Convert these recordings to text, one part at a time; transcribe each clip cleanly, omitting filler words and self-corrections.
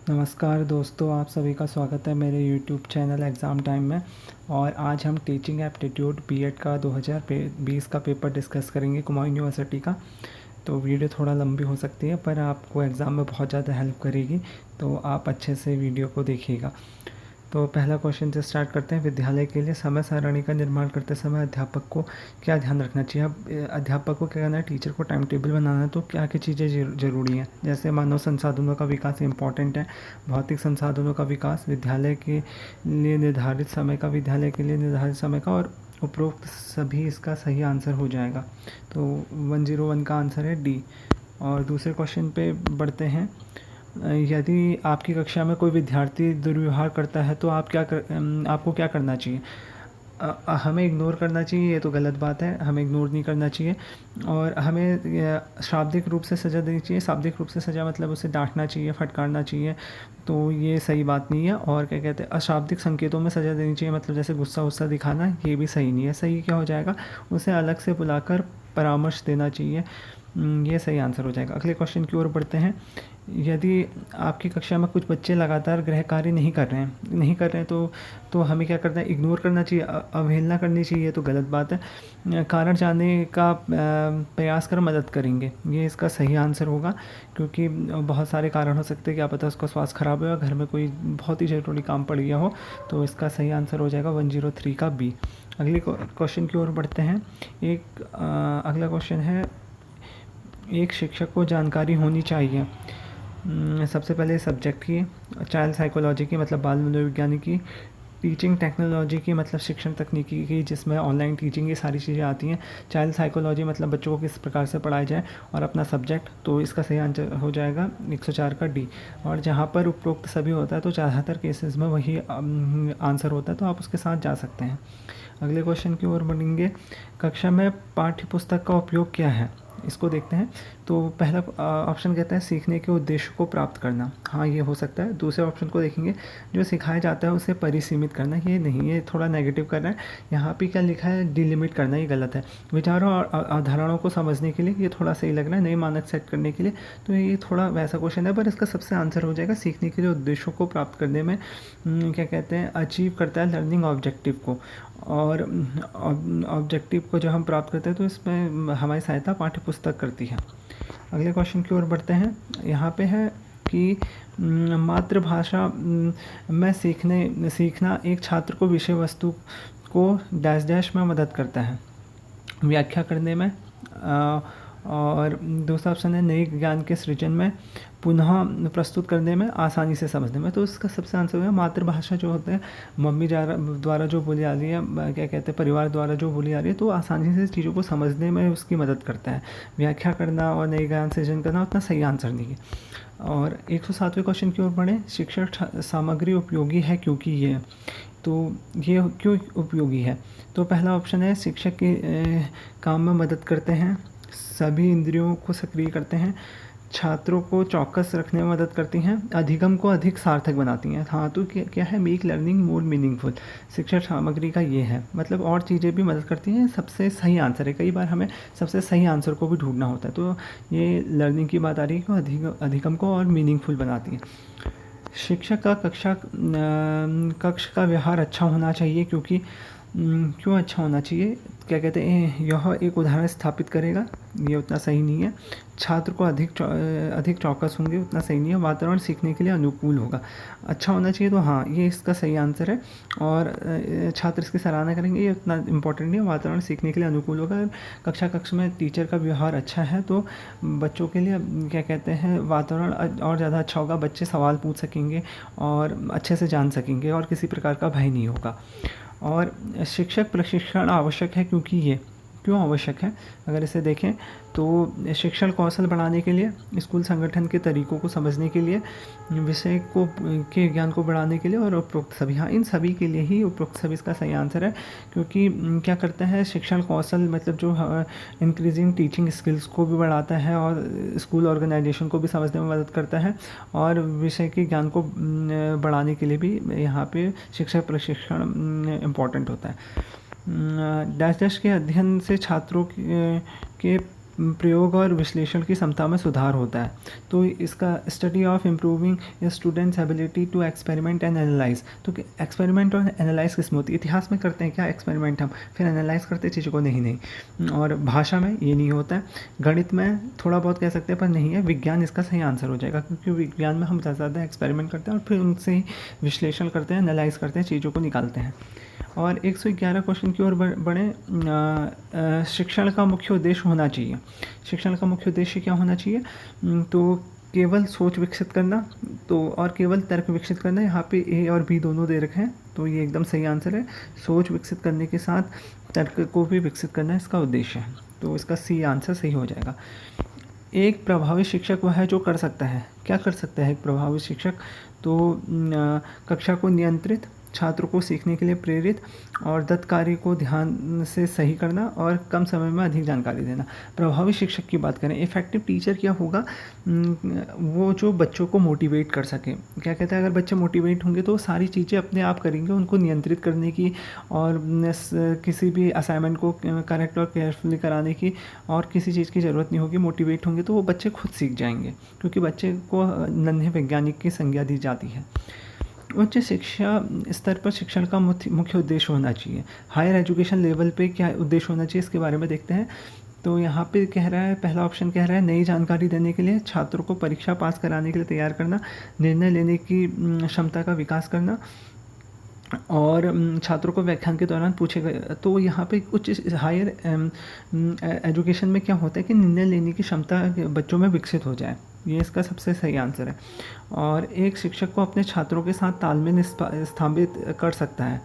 नमस्कार दोस्तों, आप सभी का स्वागत है मेरे यूट्यूब चैनल एग्ज़ाम टाइम में। और आज हम टीचिंग एप्टीट्यूड बीएड का 2020 का पेपर डिस्कस करेंगे कुमाऊं यूनिवर्सिटी का। तो वीडियो थोड़ा लंबी हो सकती है पर आपको एग्ज़ाम में बहुत ज़्यादा हेल्प करेगी, तो आप अच्छे से वीडियो को देखिएगा। तो पहला क्वेश्चन से स्टार्ट करते हैं। विद्यालय के लिए समय सारणी का निर्माण करते समय अध्यापक को क्या ध्यान रखना चाहिए? अब अध्यापक को क्या करना है, टीचर को टाइम टेबल बनाना है, तो क्या क्या चीज़ें ज़रूरी हैं? जैसे मानव संसाधनों का विकास इम्पॉर्टेंट है, भौतिक संसाधनों का विकास, विद्यालय के लिए निर्धारित समय का, विद्यालय के लिए निर्धारित समय का, और उपरोक्त सभी इसका सही आंसर हो जाएगा। तो 101 का आंसर है डी। और दूसरे क्वेश्चन पे बढ़ते हैं। यदि आपकी कक्षा में कोई विद्यार्थी दुर्व्यवहार करता है तो आपको क्या करना चाहिए? हमें इग्नोर करना चाहिए, ये तो गलत बात है, हमें इग्नोर नहीं करना चाहिए। और हमें शाब्दिक रूप से सज़ा देनी चाहिए। शाब्दिक रूप से सज़ा मतलब उसे डांटना चाहिए, फटकारना चाहिए, तो ये सही बात नहीं है। और क्या कहते हैं, अशाब्दिक संकेतों में सज़ा देनी चाहिए, मतलब जैसे गुस्सा वुस्सा दिखाना, ये भी सही नहीं है। सही क्या हो जाएगा, उसे अलग से बुलाकर परामर्श देना चाहिए। ये सही आंसर हो जाएगा। अगले क्वेश्चन की ओर बढ़ते हैं। यदि आपकी कक्षा में कुछ बच्चे लगातार गृह कार्य नहीं कर रहे हैं तो हमें क्या करना है, इग्नोर करना चाहिए, अवहेलना करनी चाहिए, तो गलत बात है। कारण जानने का प्रयास कर मदद करेंगे, ये इसका सही आंसर होगा, क्योंकि बहुत सारे कारण हो सकते हैं। क्या पता उसका स्वास्थ्य खराब हो या घर में कोई बहुत ही ज़रूरी काम पड़ गया हो, तो इसका सही आंसर हो जाएगा 103 का बी। अगले क्वेश्चन की ओर बढ़ते हैं। अगला क्वेश्चन है, एक शिक्षक को जानकारी होनी चाहिए सबसे पहले सब्जेक्ट की, चाइल्ड साइकोलॉजी की मतलब बाल मनोविज्ञान की, टीचिंग टेक्नोलॉजी की मतलब शिक्षण तकनीकी की जिसमें ऑनलाइन टीचिंग ये सारी चीज़ें आती हैं, चाइल्ड साइकोलॉजी मतलब बच्चों को किस प्रकार से पढ़ाया जाए, और अपना सब्जेक्ट, तो इसका सही आंसर हो जाएगा 104 का डी। और जहाँ पर उपरोक्त सभी होता है तो ज़्यादातर केसेस में वही आंसर होता है, तो आप उसके साथ जा सकते हैं। अगले क्वेश्चन की ओर बढ़ेंगे। कक्षा में पाठ्य पुस्तक का उपयोग क्या है, इसको देखते हैं। तो पहला ऑप्शन कहता है सीखने के उद्देश्य को प्राप्त करना, हाँ ये हो सकता है। दूसरे ऑप्शन को देखेंगे, जो सिखाया जाता है उसे परिसीमित करना, ये नहीं, ये थोड़ा नेगेटिव कर रहा है। यहाँ पे क्या लिखा है, डिलिमिट करना, ये गलत है। विचारों और अवधारणाओं को समझने के लिए, ये थोड़ा सही लग रहा है। नए मानक सेट करने के लिए, तो ये थोड़ा वैसा क्वेश्चन है, पर इसका सबसे आंसर हो जाएगा सीखने के लिए उद्देश्यों को प्राप्त करने में क्या कहते हैं, अचीव करता है लर्निंग ऑब्जेक्टिव को। और ऑब्जेक्टिव को जब हम प्राप्त करते हैं तो इसमें हमारी सहायता पाठ्य पुस्तक करती है। अगले क्वेश्चन की ओर बढ़ते हैं। यहाँ पे है कि मातृभाषा में सीखना एक छात्र को विषय वस्तु को डैश डैश में मदद करता है, व्याख्या करने में, और दूसरा ऑप्शन है नए ज्ञान के सृजन में, पुनः प्रस्तुत करने में, आसानी से समझने में। तो इसका सबसे आंसर होगा मातृभाषा जो होता है, मम्मी द्वारा जो बोली आ रही है, क्या कहते हैं, परिवार द्वारा जो बोली आ रही है, तो आसानी से चीज़ों को समझने में उसकी मदद करता है। व्याख्या करना और नए ज्ञान सृजन करना उतना सही आंसर नहीं है। और 107वें क्वेश्चन की ओर बढ़ें। शिक्षण सामग्री उपयोगी है क्योंकि ये, तो ये क्यों उपयोगी है? तो पहला ऑप्शन है शिक्षक के काम में मदद करते हैं, सभी इंद्रियों को सक्रिय करते हैं, छात्रों को चौकस रखने में मदद करती हैं, अधिगम को अधिक सार्थक बनाती हैं। हाँ, तो क्या है, मेक लर्निंग मोर मीनिंगफुल, शिक्षण सामग्री का ये है, मतलब और चीज़ें भी मदद करती हैं। सबसे सही आंसर है, कई बार हमें सबसे सही आंसर को भी ढूंढना होता है, तो ये लर्निंग की बात आ रही है कि अधिगम को और मीनिंगफुल बनाती है। शिक्षक का कक्ष का व्यवहार अच्छा होना चाहिए, क्योंकि क्यों अच्छा होना चाहिए, क्या कहते हैं, यह एक उदाहरण स्थापित करेगा, ये उतना सही नहीं है। छात्र को अधिक चौकस होंगे, उतना सही नहीं है। वातावरण सीखने के लिए अनुकूल होगा, अच्छा होना चाहिए, तो हाँ ये इसका सही आंसर है। और छात्र इसकी सराहना करेंगे, ये उतना इम्पोर्टेंट नहीं है। वातावरण सीखने के लिए अनुकूल होगा, कक्ष में टीचर का व्यवहार अच्छा है, तो बच्चों के लिए क्या कहते हैं, वातावरण और ज़्यादा अच्छा होगा, बच्चे सवाल पूछ सकेंगे और अच्छे से जान सकेंगे, और किसी प्रकार का भय नहीं होगा। और शिक्षक प्रशिक्षण आवश्यक है, क्योंकि ये क्यों आवश्यक है, अगर इसे देखें तो शिक्षण कौशल बढ़ाने के लिए, स्कूल संगठन के तरीकों को समझने के लिए, विषय के ज्ञान को बढ़ाने के लिए, और उपरोक्त सभी, हाँ इन सभी के लिए ही उपरोक्त सभी इसका सही आंसर है। क्योंकि क्या करता है, शिक्षण कौशल मतलब जो इंक्रीजिंग टीचिंग स्किल्स को भी बढ़ाता है, और स्कूल ऑर्गेनाइजेशन को भी समझने में मदद करता है, और विषय के ज्ञान को बढ़ाने के लिए भी यहाँ पे शिक्षक प्रशिक्षण इम्पॉर्टेंट होता है। डैश डैश के अध्ययन से छात्रों के प्रयोग और विश्लेषण की क्षमता में सुधार होता है। तो इसका study of improving students ability to experiment and analyse. तो एक्सपेरिमेंट और एनालाइज किस में होती है? इतिहास में करते हैं क्या एक्सपेरिमेंट हम, फिर एनालाइज करते हैं चीज़ों को? नहीं। और भाषा में ये नहीं होता है। गणित में थोड़ा बहुत कह सकते हैं पर नहीं है। विज्ञान इसका सही आंसर हो जाएगा, क्योंकि विज्ञान में हम ज़्यादा एक्सपेरिमेंट करते हैं और फिर उनसे ही विश्लेषण करते हैं, एनालाइज करते हैं, चीज़ों को निकालते हैं। और 111 क्वेश्चन की ओर बढ़ें। शिक्षण का मुख्य उद्देश्य होना चाहिए। शिक्षण का मुख्य उद्देश्य क्या होना चाहिए? तो केवल सोच विकसित करना तो और केवल तर्क विकसित करना। यहाँ पे ए और बी दोनों दे रखे हैं, तो ये एकदम सही आंसर है। सोच विकसित करने के साथ तर्क को भी विकसित करना इसका उद्देश्य है, तो इसका सी आंसर सही हो जाएगा। एक प्रभावी शिक्षक वह है जो कर सकता है। क्या कर सकता है एक प्रभावी शिक्षक? तो कक्षा को नियंत्रित, छात्रों को सीखने के लिए प्रेरित और दत्त कार्य को ध्यान से सही करना और कम समय में अधिक जानकारी देना। प्रभावी शिक्षक की बात करें, इफ़ेक्टिव टीचर क्या होगा? वो जो बच्चों को मोटिवेट कर सके। क्या कहते हैं, अगर बच्चे मोटिवेट होंगे तो सारी चीज़ें अपने आप करेंगे, उनको नियंत्रित करने की और किसी भी असाइनमेंट को करेक्ट और केयरफुली कराने की और किसी चीज़ की ज़रूरत नहीं होगी। मोटिवेट होंगे तो वो बच्चे खुद सीख जाएंगे, क्योंकि बच्चे को नन्हे वैज्ञानिक की संज्ञा दी जाती है। उच्च शिक्षा स्तर पर शिक्षण का मुख्य उद्देश्य होना चाहिए। हायर एजुकेशन लेवल पे क्या उद्देश्य होना चाहिए, इसके बारे में देखते हैं। तो यहाँ पे कह रहा है, पहला ऑप्शन कह रहा है नई जानकारी देने के लिए, छात्रों को परीक्षा पास कराने के लिए तैयार करना, निर्णय लेने की क्षमता का विकास करना और छात्रों को व्याख्यान के दौरान पूछे गए। तो यहाँ पे उच्च हायर एजुकेशन में क्या होता है कि निर्णय लेने की क्षमता बच्चों में विकसित हो जाए, ये इसका सबसे सही आंसर है। और एक शिक्षक को अपने छात्रों के साथ तालमेल स्थापित कर सकता है।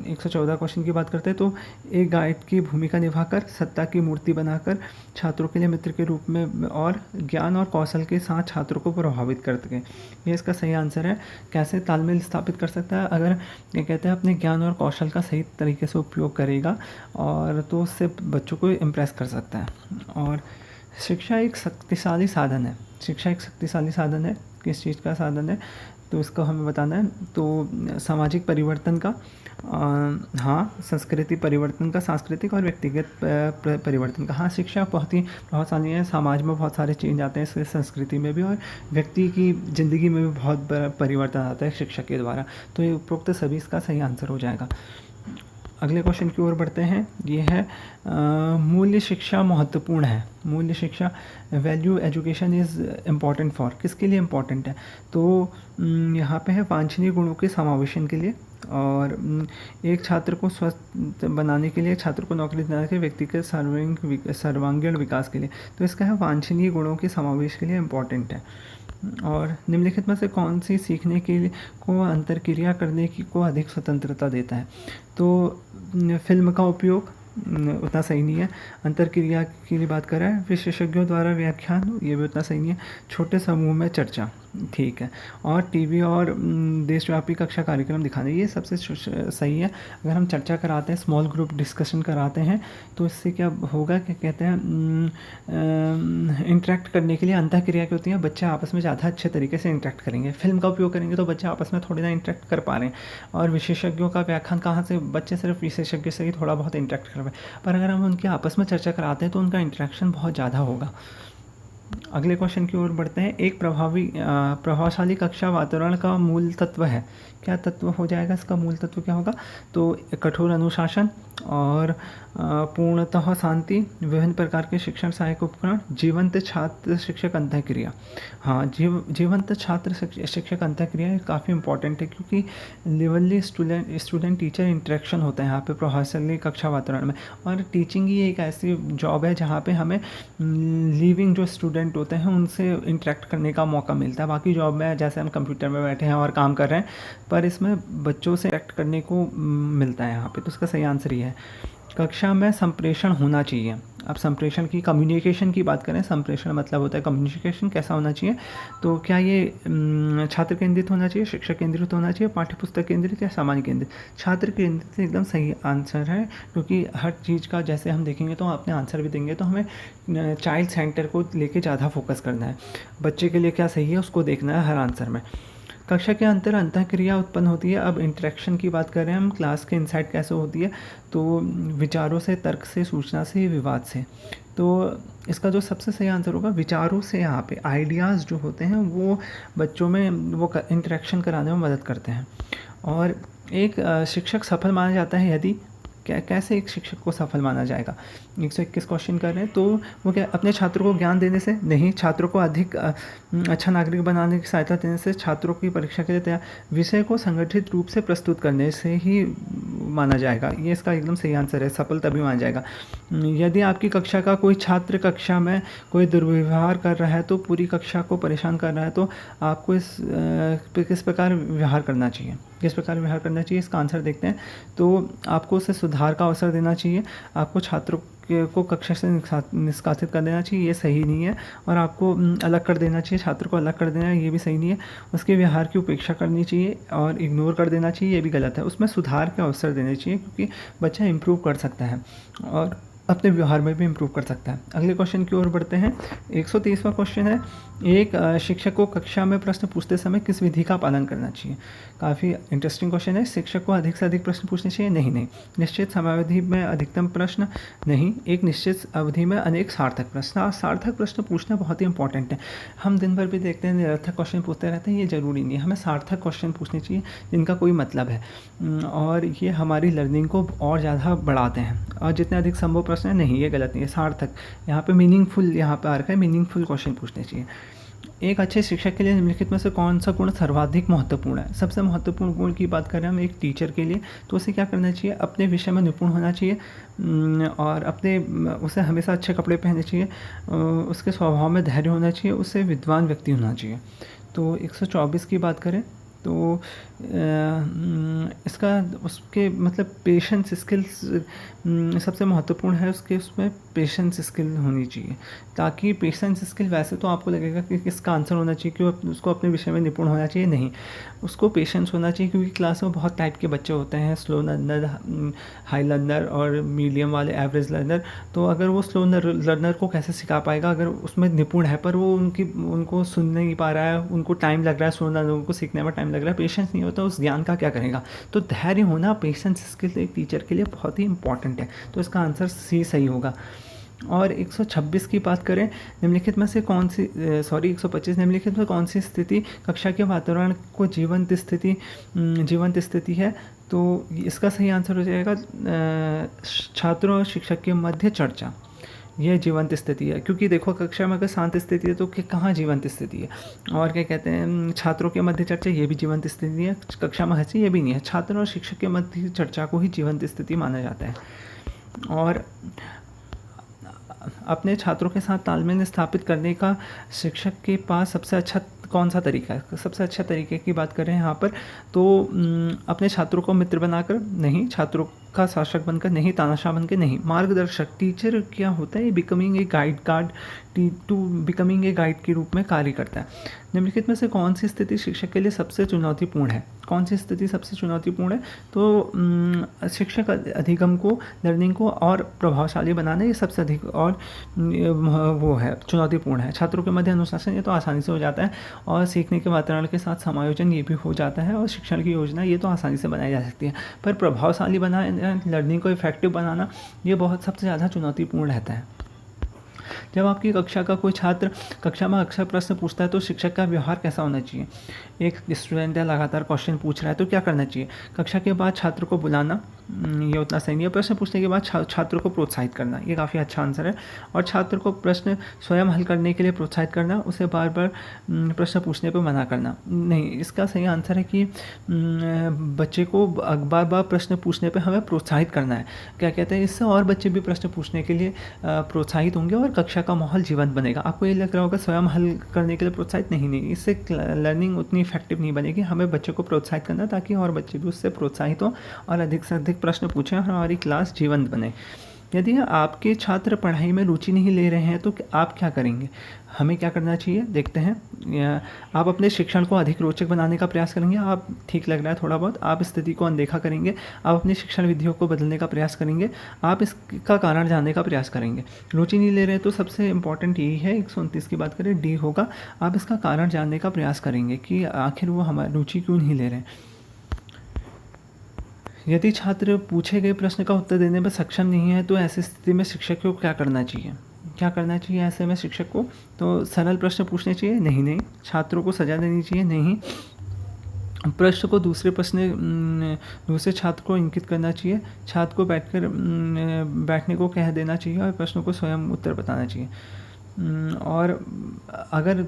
114 क्वेश्चन की बात करते हैं, तो एक गाइड की भूमिका निभाकर, सत्ता की मूर्ति बनाकर, छात्रों के लिए मित्र के रूप में और ज्ञान और कौशल के साथ छात्रों को प्रभावित कर सकें, ये इसका सही आंसर है। कैसे तालमेल स्थापित कर सकता है? अगर ये कहते हैं अपने ज्ञान और कौशल का सही तरीके से उपयोग करेगा और तो उससे बच्चों को इम्प्रेस कर सकता है। और शिक्षा एक शक्तिशाली साधन है। शिक्षा एक शक्तिशाली साधन है, किस चीज़ का साधन है? तो इसको हमें बताना है। तो सामाजिक परिवर्तन का, हाँ, संस्कृति परिवर्तन का, सांस्कृतिक और व्यक्तिगत परिवर्तन का। हाँ, शिक्षा बहुत ही प्रभावशाली है। समाज में बहुत सारे चेंज आते हैं, इससे संस्कृति में भी और व्यक्ति की ज़िंदगी में भी बहुत बड़ा परिवर्तन आता है शिक्षा के द्वारा। तो ये उपरोक्त सभी इसका सही आंसर हो जाएगा। अगले क्वेश्चन की ओर बढ़ते हैं। ये है मूल्य शिक्षा महत्वपूर्ण है। मूल्य शिक्षा, value education is important for, किसके लिए इम्पॉर्टेंट है? तो यहाँ पे है वांछनीय गुणों के समावेशन के लिए और एक छात्र को स्वस्थ बनाने के लिए, छात्र को नौकरी दिलाने के व्यक्ति के सर्वांगीण विकास के लिए। तो इसका है वांछनीय गुणों के समावेश के लिए इम्पॉर्टेंट है। और निम्नलिखित में से कौन सी सीखने के लिए को अंतरक्रिया करने की को अधिक स्वतंत्रता देता है? तो फिल्म का उपयोग उतना सही नहीं है। अंतरक्रिया की लिए बात कर रहा है। विशेषज्ञों द्वारा व्याख्यान, ये भी उतना सही नहीं है। छोटे समूह में चर्चा, ठीक है। और टीवी और देशव्यापी कक्षा कार्यक्रम दिखाने, ये सबसे सही है। अगर हम चर्चा कराते हैं, स्मॉल ग्रुप डिस्कशन कराते हैं, तो इससे क्या होगा, क्या कहते हैं, इंटरेक्ट करने के लिए अंतःक्रिया क्या होती है, बच्चे आपस में ज़्यादा अच्छे तरीके से इंटरेक्ट करेंगे। फिल्म का उपयोग करेंगे तो बच्चे आपस में थोड़ी ना इंटरेक्ट कर पा रहे हैं। और विशेषज्ञों का व्याख्यान कहाँ से, बच्चे सिर्फ विशेषज्ञ से ही थोड़ा बहुत इंटरेक्ट कर पाए, पर अगर हम उनके आपस में चर्चा कराते हैं तो उनका इंटरेक्शन बहुत ज़्यादा होगा। अगले क्वेश्चन की ओर बढ़ते हैं। एक प्रभावशाली कक्षा वातावरण का मूल तत्व है। क्या तत्व हो जाएगा इसका? मूल तत्व क्या होगा? तो कठोर अनुशासन और पूर्णतः शांति, विभिन्न प्रकार के शिक्षण सहायक उपकरण, जीवंत छात्र शिक्षक अंतःक्रिया। हाँ, जीवंत छात्र शिक्षक अंतःक्रिया काफ़ी इंपॉर्टेंट है, क्योंकि लिवली स्टूडेंट टीचर इंटरेक्शन होता है यहाँ पे प्रभावशाली कक्षा वातावरण में। और टीचिंग ही एक ऐसी जॉब है जहाँ पे हमें लिविंग जो स्टूडेंट होते हैं उनसे इंटरेक्ट करने का मौका मिलता है। बाकी जॉब में जैसे हम कंप्यूटर में बैठे हैं और काम कर रहे हैं, पर इसमें बच्चों से इंटरेक्ट करने को मिलता है यहाँ पे। तो इसका सही आंसर ये है। कक्षा में संप्रेषण होना चाहिए। अब संप्रेषण की, कम्युनिकेशन की बात करें, संप्रेषण मतलब होता है कम्युनिकेशन, कैसा होना चाहिए? तो क्या ये छात्र केंद्रित होना चाहिए, शिक्षक केंद्रित होना चाहिए, पाठ्यपुस्तक केंद्रित या सामान्य केंद्रित? छात्र केंद्रित एकदम सही आंसर है, क्योंकि हर चीज़ का जैसे हम देखेंगे तो अपने आंसर भी देंगे तो हमें चाइल्ड सेंटर को लेके ज़्यादा फोकस करना है। बच्चे के लिए क्या सही है उसको देखना है हर आंसर में। कक्षा के अंतर अंतःक्रिया उत्पन्न होती है। अब इंटरेक्शन की बात करें हम, क्लास के इनसाइट कैसे होती है? तो विचारों से, तर्क से, सूचना से, विवाद से। तो इसका जो सबसे सही आंसर होगा विचारों से, यहाँ पे आइडियाज़ जो होते हैं वो बच्चों में वो इंटरेक्शन कराने में मदद करते हैं। और एक शिक्षक सफल माना जाता है यदि, कैसे एक शिक्षक को सफल माना जाएगा? 121 क्वेश्चन कर रहे हैं, तो वो क्या अपने छात्रों को ज्ञान देने से? नहीं। छात्रों को अधिक अच्छा नागरिक बनाने की सहायता देने से? छात्रों की परीक्षा के लिए तैयार, विषय को संगठित रूप से प्रस्तुत करने से ही माना जाएगा। ये इसका एकदम सही आंसर है, सफल तभी माना जाएगा। यदि आपकी कक्षा का कोई छात्र कक्षा में कोई दुर्व्यवहार कर रहा है, तो पूरी कक्षा को परेशान कर रहा है, तो आपको किस प्रकार व्यवहार करना चाहिए? किस प्रकार व्यवहार करना चाहिए, इसका आंसर देखते हैं। तो आपको उसे सुधार का अवसर देना चाहिए, आपको छात्रों को कक्षा से निष्कासित कर देना चाहिए, ये सही नहीं है। और आपको अलग कर देना चाहिए, छात्र को अलग कर देना है, ये भी सही नहीं है। उसके व्यवहार की उपेक्षा करनी चाहिए और इग्नोर कर देना चाहिए, ये भी गलत है। उसमें सुधार के अवसर देने चाहिए, क्योंकि बच्चा इम्प्रूव कर सकता है और अपने व्यवहार में भी इम्प्रूव कर सकता है। अगले क्वेश्चन की ओर बढ़ते हैं। 123वां क्वेश्चन है, एक शिक्षक को कक्षा में प्रश्न पूछते समय किस विधि का पालन करना चाहिए? काफ़ी इंटरेस्टिंग क्वेश्चन है। शिक्षक को अधिक से अधिक प्रश्न पूछने चाहिए? नहीं। निश्चित समयावधि में अधिकतम प्रश्न? नहीं। एक निश्चित अवधि में अनेक सार्थक प्रश्न। सार्थक प्रश्न पूछना बहुत ही इंपॉर्टेंट है। हम दिन भर भी देखते हैं निरर्थक क्वेश्चन पूछते रहते हैं, ये ज़रूरी नहीं है। हमें सार्थक क्वेश्चन पूछने चाहिए जिनका कोई मतलब है, और ये हमारी लर्निंग को और ज़्यादा बढ़ाते हैं। और जितने अधिक संभव प्रश्न है, नहीं, ये गलत नहीं है। सार्थक, यहाँ पे मीनिंगफुल, यहाँ पे आ रखा है मीनिंगफुल क्वेश्चन पूछने चाहिए। एक अच्छे शिक्षक के लिए निम्नलिखित में से कौन सा गुण सर्वाधिक महत्वपूर्ण है? सबसे महत्वपूर्ण गुण की बात करें हम एक टीचर के लिए, तो उसे क्या करना चाहिए? अपने विषय में निपुण होना चाहिए, और उसे हमेशा अच्छे कपड़े पहनने चाहिए, उसके स्वभाव में धैर्य होना चाहिए, उसे विद्वान व्यक्ति होना चाहिए। तो 124 की बात करें तो इसका उसके मतलब पेशेंस स्किल्स सबसे महत्वपूर्ण है। उसमें पेशेंस स्किल होनी चाहिए, ताकि पेशेंस स्किल, वैसे तो आपको लगेगा कि किसका आंसर होना चाहिए कि उसको अपने विषय में निपुण होना चाहिए, नहीं, उसको पेशेंस होना चाहिए, क्योंकि क्लास में बहुत टाइप के बच्चे होते हैं, स्लो लर्नर, हाई लर्नर और मीडियम वाले, एवरेज लर्नर। तो अगर वो स्लो लर्नर को कैसे सिखा पाएगा अगर उसमें निपुण है पर वो उनको सुन नहीं पा रहा है, उनको टाइम लग रहा है, स्लो लर्नर को सीखने में टाइम लग रहा है, पेशेंस नहीं होता, उस ज्ञान का क्या करेगा? तो धैर्य होना, पेशेंस स्किल एक टीचर के लिए बहुत ही इंपॉर्टेंट है। तो इसका आंसर सी सही होगा। और 126 की बात करें, निम्नलिखित में से कौन सी 125, निम्नलिखित में कौन सी स्थिति कक्षा के वातावरण को जीवंत स्थिति है? तो इसका सही आंसर हो जाएगा छात्रों और शिक्षक के मध्य चर्चा। यह जीवंत स्थिति है, क्योंकि देखो कक्षा में अगर शांत स्थिति है तो कहाँ जीवंत स्थिति है? और क्या कहते हैं, छात्रों के मध्य चर्चा, ये भी जीवंत स्थिति है। कक्षा में हंसी, ये भी नहीं है। छात्रों और शिक्षक के मध्य चर्चा को ही जीवंत स्थिति माना जाता है। और अपने छात्रों के साथ तालमेल स्थापित करने का शिक्षक के पास सबसे अच्छा कौन सा तरीका है? सबसे अच्छा तरीके की बात करें यहाँ पर तो अपने छात्रों को मित्र बनाकर नहीं, छात्रों का शासक बनकर नहीं, तानाशाह बनकर नहीं, मार्गदर्शक। टीचर क्या होता है? बिकमिंग ए गाइड के रूप में कार्य करता है। निम्नलिखित में से कौन सी स्थिति शिक्षक के लिए सबसे चुनौतीपूर्ण है? कौन सी स्थिति सबसे चुनौतीपूर्ण है? तो शिक्षक अधिगम को, लर्निंग को और प्रभावशाली बनाना, ये सबसे अधिक और वो है, चुनौतीपूर्ण है। छात्रों के मध्य अनुशासन, ये तो आसानी से हो जाता है, और सीखने के वातावरण के साथ समायोजन, ये भी हो जाता है, और शिक्षण की योजना, ये तो आसानी से बनाई जा सकती है। पर प्रभावशाली बनाना, लर्निंग को इफेक्टिव बनाना, ये बहुत सबसे ज़्यादा चुनौतीपूर्ण रहता है। जब आपकी कक्षा का कोई छात्र कक्षा में अक्सर प्रश्न पूछता है तो शिक्षक का व्यवहार कैसा होना चाहिए? एक स्टूडेंट है, लगातार क्वेश्चन पूछ रहा है, तो क्या करना चाहिए? कक्षा के बाद छात्र को बुलाना, ये उतना सही नहीं है। प्रश्न पूछने के बाद छात्र को प्रोत्साहित करना, ये काफ़ी अच्छा आंसर है। और छात्र को प्रश्न स्वयं हल करने के लिए प्रोत्साहित करना, उसे बार बार प्रश्न पूछने पर मना करना, नहीं। इसका सही आंसर है कि बच्चे को बार बार प्रश्न पूछने पर हमें प्रोत्साहित करना है। क्या कहते हैं, इससे और बच्चे भी प्रश्न पूछने के लिए प्रोत्साहित होंगे और कक्षा का माहौल जीवंत बनेगा। आपको ये लग रहा होगा स्वयं हल करने के लिए प्रोत्साहित, नहीं, इससे लर्निंग उतनी इफेक्टिव नहीं बनेगी। हमें बच्चे को प्रोत्साहित करना, ताकि और बच्चे भी उससे प्रोत्साहित हों और अधिक से अधिक प्रश्न पूछें और हमारी क्लास जीवंत बने। यदि आपके छात्र पढ़ाई में रुचि नहीं ले रहे हैं तो आप क्या करेंगे? हमें क्या करना चाहिए, देखते हैं। आप अपने शिक्षण को अधिक रोचक बनाने का प्रयास करेंगे। आप ठीक लग रहा है थोड़ा बहुत, आप स्थिति को अनदेखा करेंगे, आप अपनी शिक्षण विधियों को बदलने का प्रयास करेंगे, आप इसका कारण जानने का प्रयास करेंगे। रुचि नहीं ले रहे हैं तो सबसे इम्पॉर्टेंट यही है, 129 की बात करें, डी होगा। आप इसका कारण जानने का प्रयास करेंगे कि आखिर वो हमारी रुचि क्यों नहीं ले रहे हैं। यदि छात्र पूछे गए प्रश्न का उत्तर देने में सक्षम नहीं है तो ऐसी स्थिति में शिक्षक को क्या करना चाहिए? क्या करना चाहिए ऐसे में शिक्षक को? तो सरल प्रश्न पूछने चाहिए? नहीं। छात्रों को सजा देनी चाहिए? नहीं। प्रश्न को दूसरे छात्र को इंगित करना चाहिए? छात्र को बैठने को कह देना चाहिए और प्रश्नों को स्वयं उत्तर बताना चाहिए। और अगर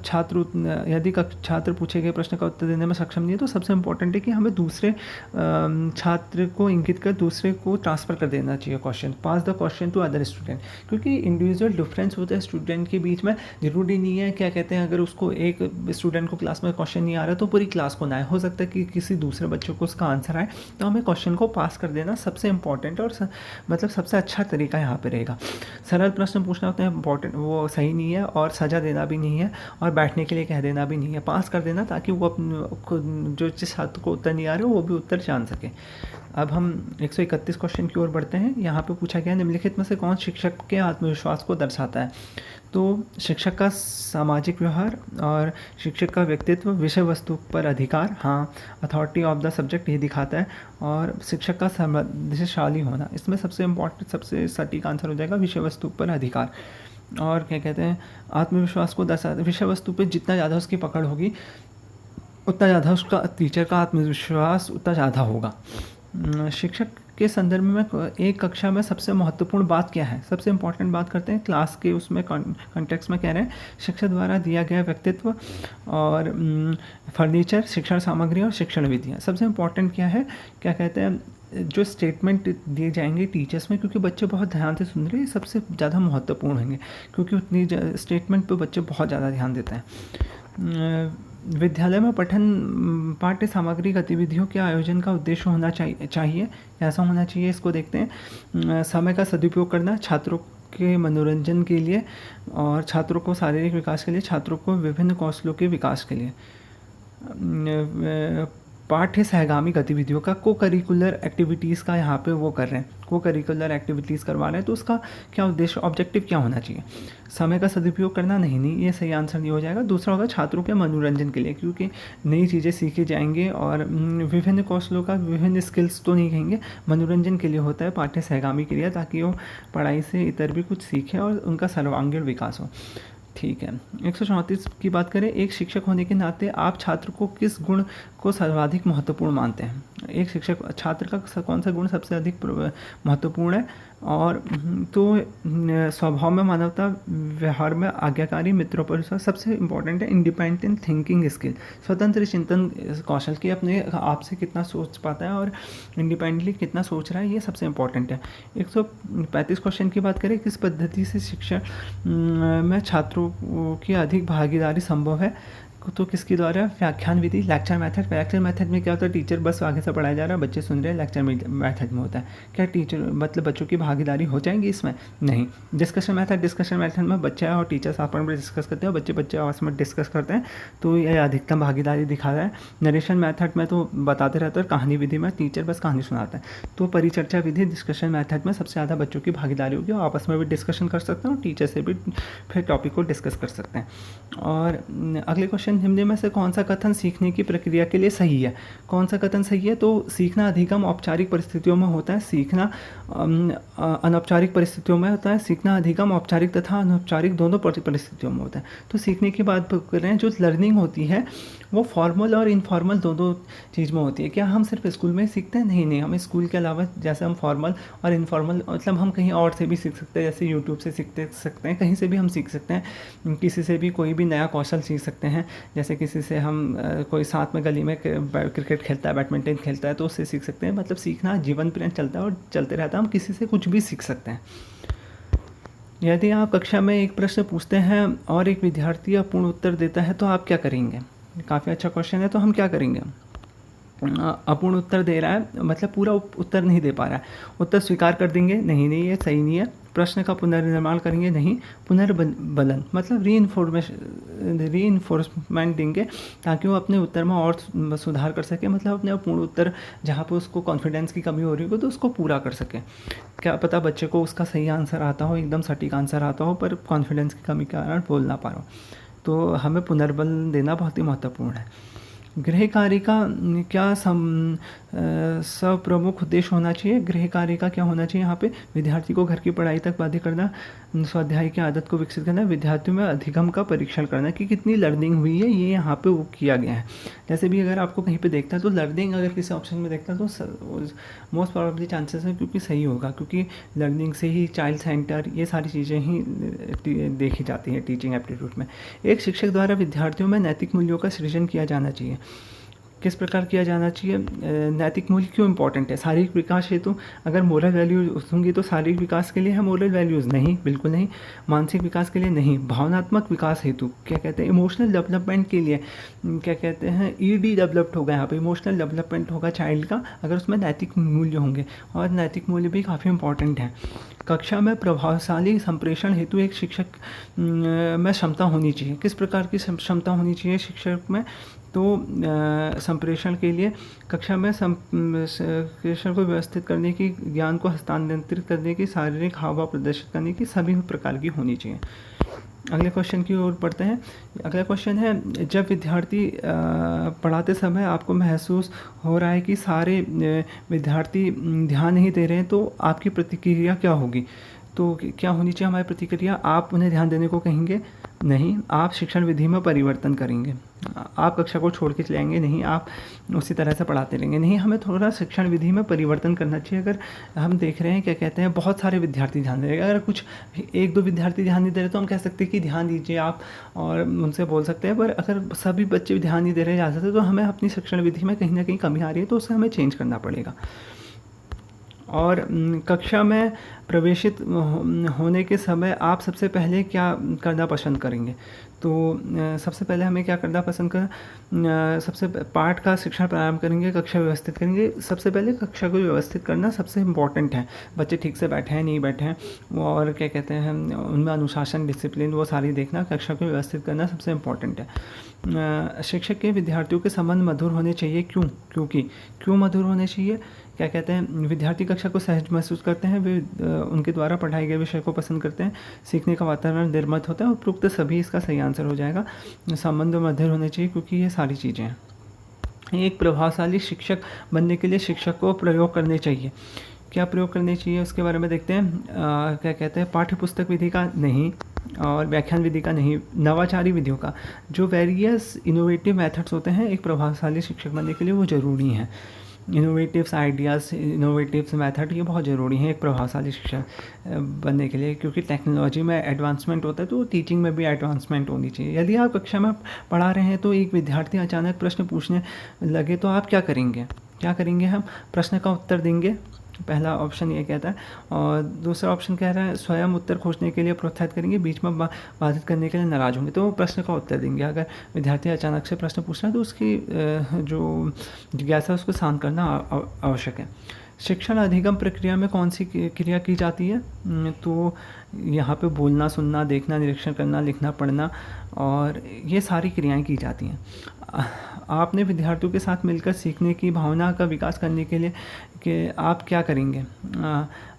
यदि छात्र पूछे गए प्रश्न का उत्तर देने में सक्षम नहीं है तो सबसे इम्पोर्टेंट है कि हमें दूसरे छात्र को इंगित कर दूसरे को ट्रांसफ़र कर देना चाहिए question, pass the question to other student, क्योंकि इंडिविजुअल डिफरेंस होता है स्टूडेंट के बीच में। ज़रूरी नहीं है क्या कहते हैं, अगर उसको एक स्टूडेंट को क्लास में क्वेश्चन नहीं आ रहा तो पूरी क्लास को ना आए, हो सकता है कि किसी दूसरे बच्चों को उसका आंसर आए, तो हमें क्वेश्चन को पास कर देना सबसे इम्पॉर्टेंट और मतलब सबसे अच्छा तरीका यहाँ पे रहेगा। सरल प्रश्न पूछना उतना इम्पॉर्टेंट वो सही नहीं है, और सजा देना भी नहीं है, और बैठने के लिए कह देना भी नहीं है। पास कर देना ताकि वो जो जिस छात्र को उत्तर नहीं आ रहा वो भी उत्तर जान सके। अब हम 131 क्वेश्चन की ओर बढ़ते हैं। यहाँ पे पूछा गया निम्नलिखित में से कौन शिक्षक के आत्मविश्वास को दर्शाता है? तो शिक्षक का सामाजिक व्यवहार और शिक्षक का व्यक्तित्व, विषय वस्तु पर अधिकार, हाँ, अथॉरिटी ऑफ द सब्जेक्ट ये दिखाता है, और शिक्षक का समृद्धशाली होना। इसमें सबसे इम्पोर्टेंट सबसे सटीक आंसर हो जाएगा विषय वस्तु पर अधिकार। और क्या कहते हैं, आत्मविश्वास को दर्शाते, विषय वस्तु पे जितना ज़्यादा उसकी पकड़ होगी उतना ज़्यादा उसका टीचर का आत्मविश्वास उतना ज़्यादा होगा। शिक्षक के संदर्भ में एक कक्षा में सबसे महत्वपूर्ण बात क्या है? सबसे इम्पोर्टेंट बात करते हैं क्लास के उसमें कॉन्टेक्स्ट में कह रहे हैं शिक्षक द्वारा दिया गया व्यक्तित्व और फर्नीचर, शिक्षण सामग्री और शिक्षण विधियाँ। सबसे इम्पोर्टेंट क्या है, क्या कहते हैं, जो स्टेटमेंट दिए जाएंगे टीचर्स में, क्योंकि बच्चे बहुत ध्यान से सुन रहे हैं, सबसे ज़्यादा महत्वपूर्ण होंगे, क्योंकि उतनी स्टेटमेंट पे बच्चे बहुत ज़्यादा ध्यान देते हैं। विद्यालय में पाठ्य सामग्री गतिविधियों के आयोजन का उद्देश्य होना चाहिए ऐसा होना चाहिए। इसको देखते हैं। समय का सदुपयोग करना छात्रों के मनोरंजन के लिए और छात्रों को शारीरिक विकास के लिए, छात्रों को विभिन्न कौशलों के विकास के लिए। पाठ्य सहगामी गतिविधियों का को करिकुलर एक्टिविटीज़ का यहाँ पे वो कर रहे हैं, को करिकुलर एक्टिविटीज़ करवा रहे हैं, तो उसका क्या उद्देश्य, ऑब्जेक्टिव क्या होना चाहिए? समय का सदुपयोग करना, नहीं, ये सही आंसर नहीं हो जाएगा। दूसरा होगा छात्रों के मनोरंजन के लिए, क्योंकि नई चीज़ें सीखे जाएंगे, और विभिन्न कौशलों का, विभिन्न स्किल्स तो नहीं कहेंगे, मनोरंजन के लिए होता है पाठ्य सहगामी के लिए, ताकि वो पढ़ाई से इतर भी कुछ सीखें और उनका सर्वांगीण विकास हो। ठीक है। 134 की बात करें, एक शिक्षक होने के नाते आप छात्र को किस गुण को सर्वाधिक महत्वपूर्ण मानते हैं? एक शिक्षक, छात्र का कौन सा गुण सबसे अधिक महत्वपूर्ण है? और तो स्वभाव में मानवता, व्यवहार में आज्ञाकारी, मित्रों पर सबसे इम्पोर्टेंट है इंडिपेंडेंट थिंकिंग स्किल, स्वतंत्र चिंतन कौशल की अपने आप से कितना सोच पाता है और इंडिपेंडेंटली कितना सोच रहा है, ये सबसे इम्पोर्टेंट है। 135 क्वेश्चन की बात करें, किस पद्धति से शिक्षा में छात्रों की अधिक भागीदारी संभव है? तो किसके द्वारा? व्याख्यान विधि, लेक्चर मेथड में क्या होता है, टीचर बस आगे से पढ़ाया जा रहा है, बच्चे सुन रहे हैं, लेक्चर मेथड में होता है क्या टीचर मतलब बच्चों की भागीदारी हो जाएंगी इसमें? नहीं। डिस्कशन मेथड में बच्चा और टीचर्स आपस में डिस्कस करते हैं, बच्चे आपस में डिस्कस करते हैं, तो यह अधिकतम भागीदारी दिखा रहा है। नरेशन मेथड में तो बताते रहता है, कहानी विधि में टीचर बस कहानी सुनाता है। तो परिचर्चा विधि, डिस्कशन मेथड में सबसे ज़्यादा बच्चों की भागीदारी होगी, और आपस में भी डिस्कशन कर सकते हैं और टीचर से भी फिर टॉपिक को डिस्कस कर सकते हैं। और अगले क्वेश्चन, निम्न में से कौन सा कथन सीखने की प्रक्रिया के लिए सही है? कौन सा कथन सही है? तो सीखना अधिगम औपचारिक परिस्थितियों में होता है, सीखना अनौपचारिक परिस्थितियों में होता है। सीखना अधिगम औपचारिक तथा अनौपचारिक दोनों परिस्थितियों में होता है। तो सीखने की बात कर रहे हैं, जो लर्निंग होती है वो फॉर्मल और इनफॉर्मल दोनों चीज़ में होती है। क्या हम सिर्फ स्कूल में सीखते हैं? नहीं, हम स्कूल के अलावा जैसे हम फॉर्मल और इनफॉर्मल मतलब हम कहीं और से भी सीख सकते हैं, जैसे यूट्यूब से सीख सकते हैं, कहीं से भी हम सीख सकते हैं, किसी से भी कोई भी नया कौशल सीख सकते हैं। जैसे किसी से हम कोई साथ में गली में क्रिकेट खेलता है, बैडमिंटन खेलता है, तो उससे सीख सकते हैं। मतलब सीखना जीवन पर्यंत चलता है और चलते रहता है, हम किसी से कुछ भी सीख सकते हैं। यदि आप कक्षा में एक प्रश्न पूछते हैं और एक विद्यार्थी अपूर्ण उत्तर देता है तो आप क्या करेंगे? काफ़ी अच्छा क्वेश्चन है। तो हम क्या करेंगे? अपूर्ण उत्तर दे रहा है मतलब पूरा उत्तर नहीं दे पा रहा है, उत्तर स्वीकार कर देंगे? नहीं, ये सही नहीं है। प्रश्न का पुनर्निर्माण करेंगे? नहीं। पुनर्बलन मतलब रीइंफोर्समेंट देंगे ताकि वो अपने उत्तर में और सुधार कर सके, मतलब अपने पूर्ण उत्तर जहाँ पे उसको कॉन्फिडेंस की कमी हो रही हो तो उसको पूरा कर सके। क्या पता बच्चे को उसका सही आंसर आता हो, एकदम सटीक आंसर आता हो, पर कॉन्फिडेंस की कमी के कारण बोल ना पा रहा हो। तो हमें पुनर्बल देना बहुत ही महत्वपूर्ण है। गृह कार्य का क्या सब प्रमुख उद्देश्य होना चाहिए? गृह कार्य का क्या होना चाहिए यहाँ पे? विद्यार्थी को घर की पढ़ाई तक बाध्य करना, स्वाध्याय की आदत को विकसित करना, विद्यार्थियों में अधिगम का परीक्षण करना कि कितनी लर्निंग हुई है, ये यहाँ पे वो किया गया है। जैसे भी अगर आपको कहीं पे देखता है तो लर्निंग अगर किसी ऑप्शन में देखता है तो मोस्ट प्रॉबेबली चांसेस है क्योंकि सही होगा, क्योंकि लर्निंग से ही चाइल्ड सेंटर ये सारी चीज़ें ही देखी जाती हैं टीचिंग एप्टीट्यूड में। एक शिक्षक द्वारा विद्यार्थियों में नैतिक मूल्यों का सृजन किया जाना चाहिए। किस प्रकार किया जाना चाहिए? नैतिक मूल्य क्यों इंपॉर्टेंट है? शारीरिक विकास हेतु अगर मोरल वैल्यूज होंगी तो शारीरिक विकास के लिए है मोरल वैल्यूज़? नहीं, बिल्कुल नहीं। मानसिक विकास के लिए नहीं। भावनात्मक विकास हेतु क्या कहते हैं? इमोशनल डेवलपमेंट के लिए क्या कहते हैं? ईडी डेवलप्ड होगा यहाँ पे, इमोशनल डेवलपमेंट होगा चाइल्ड का अगर उसमें नैतिक मूल्य होंगे, और नैतिक मूल्य भी काफ़ी इंपॉर्टेंट है। कक्षा में प्रभावशाली संप्रेषण हेतु एक शिक्षक में क्षमता होनी चाहिए। किस प्रकार की क्षमता होनी चाहिए शिक्षक में? तो संप्रेषण के लिए कक्षा में संप्रेषण को व्यवस्थित करने की, ज्ञान को हस्तांतरित करने की, शारीरिक हाव प्रदर्शित करने की सभी प्रकार की होनी चाहिए। अगले क्वेश्चन की ओर बढ़ते हैं। अगला क्वेश्चन है, जब विद्यार्थी पढ़ाते समय आपको महसूस हो रहा है कि सारे विद्यार्थी ध्यान नहीं दे रहे हैं तो आपकी प्रतिक्रिया क्या होगी? तो क्या होनी चाहिए हमारी प्रतिक्रिया? आप उन्हें ध्यान देने को कहेंगे? नहीं। आप शिक्षण विधि में परिवर्तन करेंगे। आप कक्षा को छोड़ के चले आएंगे? नहीं। आप उसी तरह से पढ़ाते रहेंगे? नहीं। हमें थोड़ा शिक्षण विधि में परिवर्तन करना चाहिए। अगर हम देख रहे हैं क्या कहते हैं बहुत सारे विद्यार्थी ध्यान दे रहे हैं, अगर कुछ एक दो विद्यार्थी ध्यान नहीं दे रहे तो हम कह सकते हैं कि ध्यान दीजिए आप, और उनसे बोल सकते हैं। पर अगर सभी बच्चे भी ध्यान नहीं दे रहे ज़्यादा तो हमें अपनी शिक्षण विधि में कहीं ना कहीं कमी आ रही है, तो उसे हमें चेंज करना पड़ेगा। और कक्षा में प्रवेशित होने के समय आप सबसे पहले क्या करना पसंद करेंगे? तो सबसे पहले हमें क्या करना पसंद कर सबसे पाठ का शिक्षण प्रारंभ करेंगे, कक्षा व्यवस्थित करेंगे। सबसे पहले कक्षा को व्यवस्थित करना सबसे इम्पॉर्टेंट है। बच्चे ठीक से बैठे हैं नहीं बैठे हैं, और क्या कहते हैं उनमें अनुशासन, डिसिप्लिन वो सारी देखना, कक्षा को व्यवस्थित करना सबसे इम्पॉर्टेंट है। शिक्षक के विद्यार्थियों के संबंध मधुर होने चाहिए। क्यों मधुर होने चाहिए? क्या कहते हैं विद्यार्थी कक्षा को सहज महसूस करते हैं, वे उनके द्वारा पढ़ाए गए विषय को पसंद करते हैं, सीखने का वातावरण निर्मित होता है। उपरोक्त सभी इसका सही आंसर हो जाएगा। संबंध मधुर होने चाहिए क्योंकि ये सारी चीज़ें हैं। एक प्रभावशाली शिक्षक बनने के लिए शिक्षक को प्रयोग करने चाहिए। क्या प्रयोग करने चाहिए उसके बारे में देखते हैं। क्या कहते हैं पाठ्य पुस्तक विधि का नहीं, और व्याख्यान विधि का नहीं, नवाचारी विधियों का। जो वेरियस इनोवेटिव मेथड्स होते हैं एक प्रभावशाली शिक्षक बनने के लिए वो ज़रूरी हैं। इनोवेटिव्स आइडियाज़, इनोवेटिव्स मेथड ये बहुत ज़रूरी हैं एक प्रभावशाली शिक्षक बनने के लिए, क्योंकि टेक्नोलॉजी में एडवांसमेंट होता है तो टीचिंग में भी एडवांसमेंट होनी चाहिए। यदि आप कक्षा में पढ़ा रहे हैं तो एक विद्यार्थी अचानक प्रश्न पूछने लगे तो आप क्या करेंगे? हम प्रश्न का उत्तर देंगे, पहला ऑप्शन ये कहता है। और दूसरा ऑप्शन कह रहा है स्वयं उत्तर खोजने के लिए प्रोत्साहित करेंगे, बीच में बाधित करने के लिए नाराज़ होंगे, तो प्रश्न का उत्तर देंगे। अगर विद्यार्थी अचानक से प्रश्न पूछ रहा है तो उसकी जो जिज्ञासा उसको शांत करना आवश्यक है। शिक्षण अधिगम प्रक्रिया में कौन सी क्रिया की जाती है? तो यहाँ पे बोलना, सुनना, देखना, निरीक्षण करना, लिखना, पढ़ना, और ये सारी क्रियाएं की जाती हैं। आपने विद्यार्थियों के साथ मिलकर सीखने की भावना का विकास करने के लिए कि आप क्या करेंगे?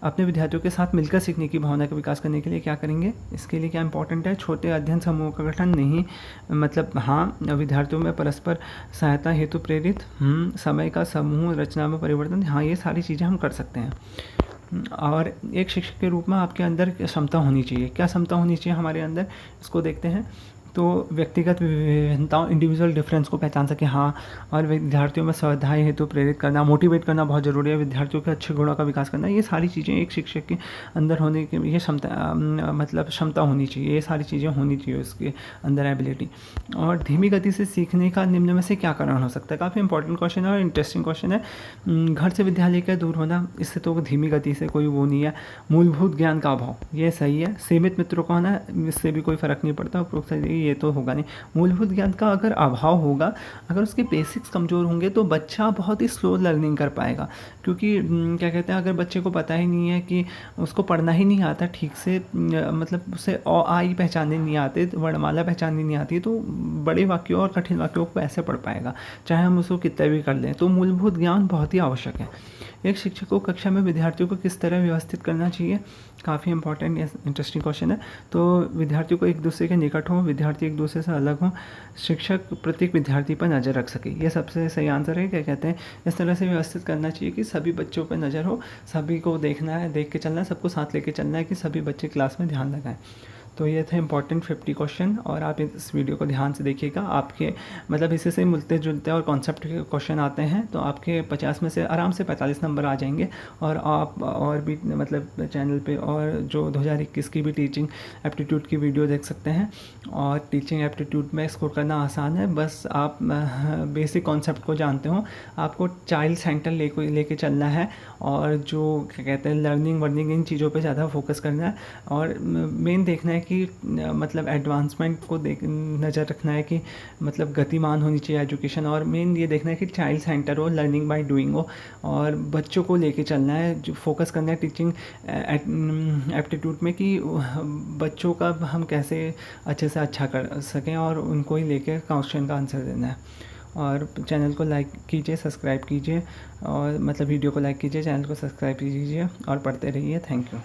अपने विद्यार्थियों के साथ मिलकर सीखने की भावना का विकास करने के लिए क्या करेंगे? इसके लिए क्या इंपॉर्टेंट है? छोटे अध्ययन समूह का गठन नहीं, मतलब हाँ। विद्यार्थियों में परस्पर सहायता हेतु प्रेरित, समय का समूह रचना में परिवर्तन, हाँ ये सारी चीज़ें हम कर सकते हैं। और एक शिक्षक के रूप में आपके अंदर क्षमता होनी चाहिए। क्या क्षमता होनी चाहिए हमारे अंदर? इसको देखते हैं। तो व्यक्तिगत विभिन्नताओं, इंडिविजुअल डिफरेंस को पहचान सके, हाँ। और विद्यार्थियों में स्वाध्याय हेतु प्रेरित करना, मोटिवेट करना बहुत ज़रूरी है। विद्यार्थियों के अच्छे गुणों का विकास करना, ये सारी चीज़ें एक शिक्षक के अंदर होने की ये क्षमता होनी चाहिए। ये सारी चीज़ें होनी चाहिए उसके अंदर, एबिलिटी। और धीमी गति से सीखने का निम्न में से क्या कारण हो सकता है? काफ़ी इंपॉर्टेंट क्वेश्चन है और इंटरेस्टिंग क्वेश्चन है। घर से विद्यालय का दूर होना, इससे तो धीमी गति से कोई वो नहीं है। मूलभूत ज्ञान का अभाव, ये सही है। सीमित मित्रों का होना, इससे भी कोई फ़र्क नहीं पड़ता। उपरोक्त ये तो होगा नहीं। मूलभूत ज्ञान का अगर अभाव होगा, अगर उसके बेसिक्स कमज़ोर होंगे तो बच्चा बहुत ही स्लो लर्निंग कर पाएगा। क्योंकि क्या कहते हैं अगर बच्चे को पता ही नहीं है कि उसको पढ़ना ही नहीं आता ठीक से, मतलब उसे अ आ ई पहचानने नहीं आते, वर्णमाला पहचाननी नहीं आती, तो बड़े वाक्यों और कठिन वाक्यों को ऐसे पढ़ पाएगा चाहे हम उसको कितना भी कर लें। तो मूलभूत ज्ञान बहुत ही आवश्यक है। एक शिक्षक को कक्षा में विद्यार्थियों को किस तरह व्यवस्थित करना चाहिए? काफ़ी इंपॉर्टेंट इंटरेस्टिंग क्वेश्चन है। तो विद्यार्थियों को एक दूसरे के निकट हो, विद्यार्थियों विद्यार्थी एक दूसरे से अलग हों, शिक्षक प्रत्येक विद्यार्थी पर नज़र रख सके। ये सबसे सही आंसर है। क्या कहते हैं, इस तरह से व्यवस्थित करना चाहिए कि सभी बच्चों पर नज़र हो, सभी को देखना है, देख के चलना है, सबको साथ लेके चलना है कि सभी बच्चे क्लास में ध्यान लगाएं। तो ये थे इंपॉर्टेंट 50 क्वेश्चन, और आप इस वीडियो को ध्यान से देखिएगा। आपके मतलब इसी से मिलते जुलते और कॉन्सेप्ट के क्वेश्चन आते हैं, तो आपके 50 में से आराम से 45 नंबर आ जाएंगे। और आप और भी मतलब चैनल पे और जो 2021 की भी टीचिंग एप्टीट्यूड की वीडियो देख सकते हैं। और टीचिंग एप्टीट्यूड में स्कोर करना आसान है, बस आप बेसिक कॉन्सेप्ट को जानते हो। आपको चाइल्ड सेंटर लेके चलना है, और जो क्या कहते हैं लर्निंग वर्निंग इन चीज़ों पे ज़्यादा फोकस करना है। और मेन देखना है कि मतलब एडवांसमेंट को नज़र रखना है कि मतलब गतिमान होनी चाहिए एजुकेशन। और मेन ये देखना है कि चाइल्ड सेंटर हो, लर्निंग बाय डूइंग हो, और बच्चों को लेके चलना है। जो फोकस करना है टीचिंग एप्टीट्यूड में कि बच्चों का हम कैसे अच्छे से अच्छा कर सकें, और उनको ही लेके क्वेश्चन का आंसर देना है। और चैनल को लाइक कीजिए, सब्सक्राइब कीजिए, और मतलब वीडियो को लाइक कीजिए, चैनल को सब्सक्राइब कीजिए, और पढ़ते रहिए। Thank you.